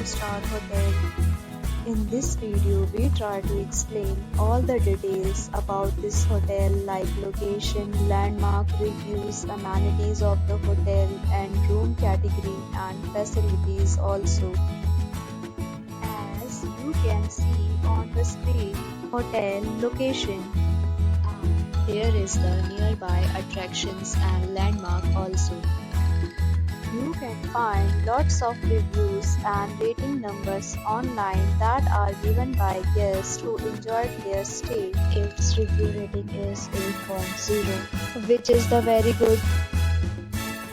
4-star hotel. In this video, we try to explain all the details about this hotel like location, landmark reviews, amenities of the hotel and room category and facilities also. As you can see on the screen, hotel location. Here is the nearby attractions and landmark also. You can find lots of reviews and rating numbers online that are given by guests who enjoyed their stay. Its review rating is 8.0, which is the very good.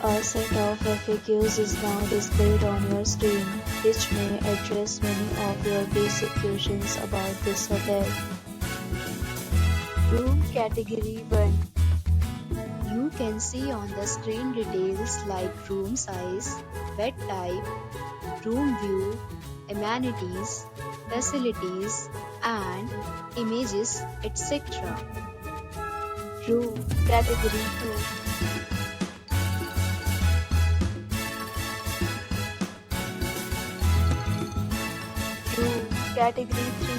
A set of FAQs is now displayed on your screen, which may address many of your basic questions about this hotel. Room Category 1. You can see on the screen details like room size, bed type, room view, amenities, facilities, and images, etc. Room Category 2. Room Category 3.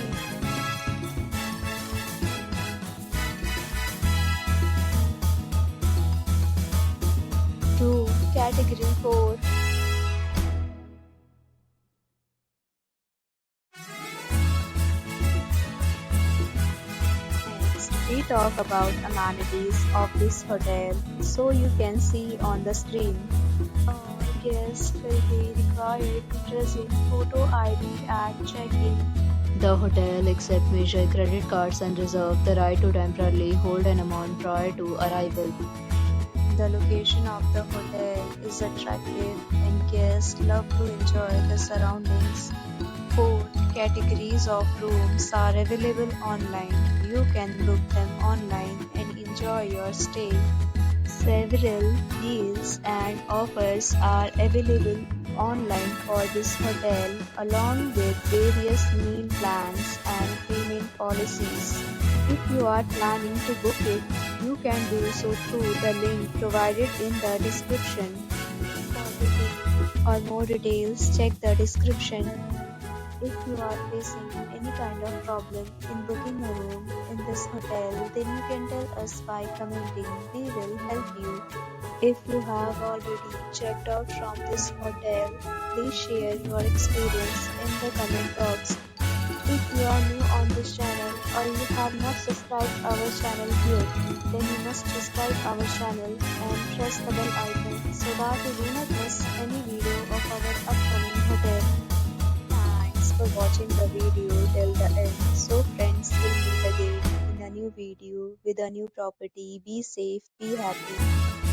Room Category 4. Next, we talk about amenities of this hotel, so you can see on the screen. All guests will be required to present photo ID at check-in. The hotel accepts major credit cards and reserves the right to temporarily hold an amount prior to arrival. The location of the hotel is attractive and guests love to enjoy the surroundings. 4 categories of rooms are available online. You can book them online and enjoy your stay. Several deals and offers are available online for this hotel, along with various meal plans and payment policies. If you are planning to book it, you can do so through the link provided in the description. For booking or more details, check the description. If you are facing any kind of problem in booking a room in this hotel, then you can tell us by commenting. We will help you. If you have already checked out from this hotel, please share your experience in the comment box. If you are new on this channel or you have not subscribed our channel yet, then you must subscribe our channel and press the bell icon so that you do not miss any video of our upcoming hotel. Thanks for watching the video till the end. So friends, will meet again in a new video with a new property. Be safe, be happy.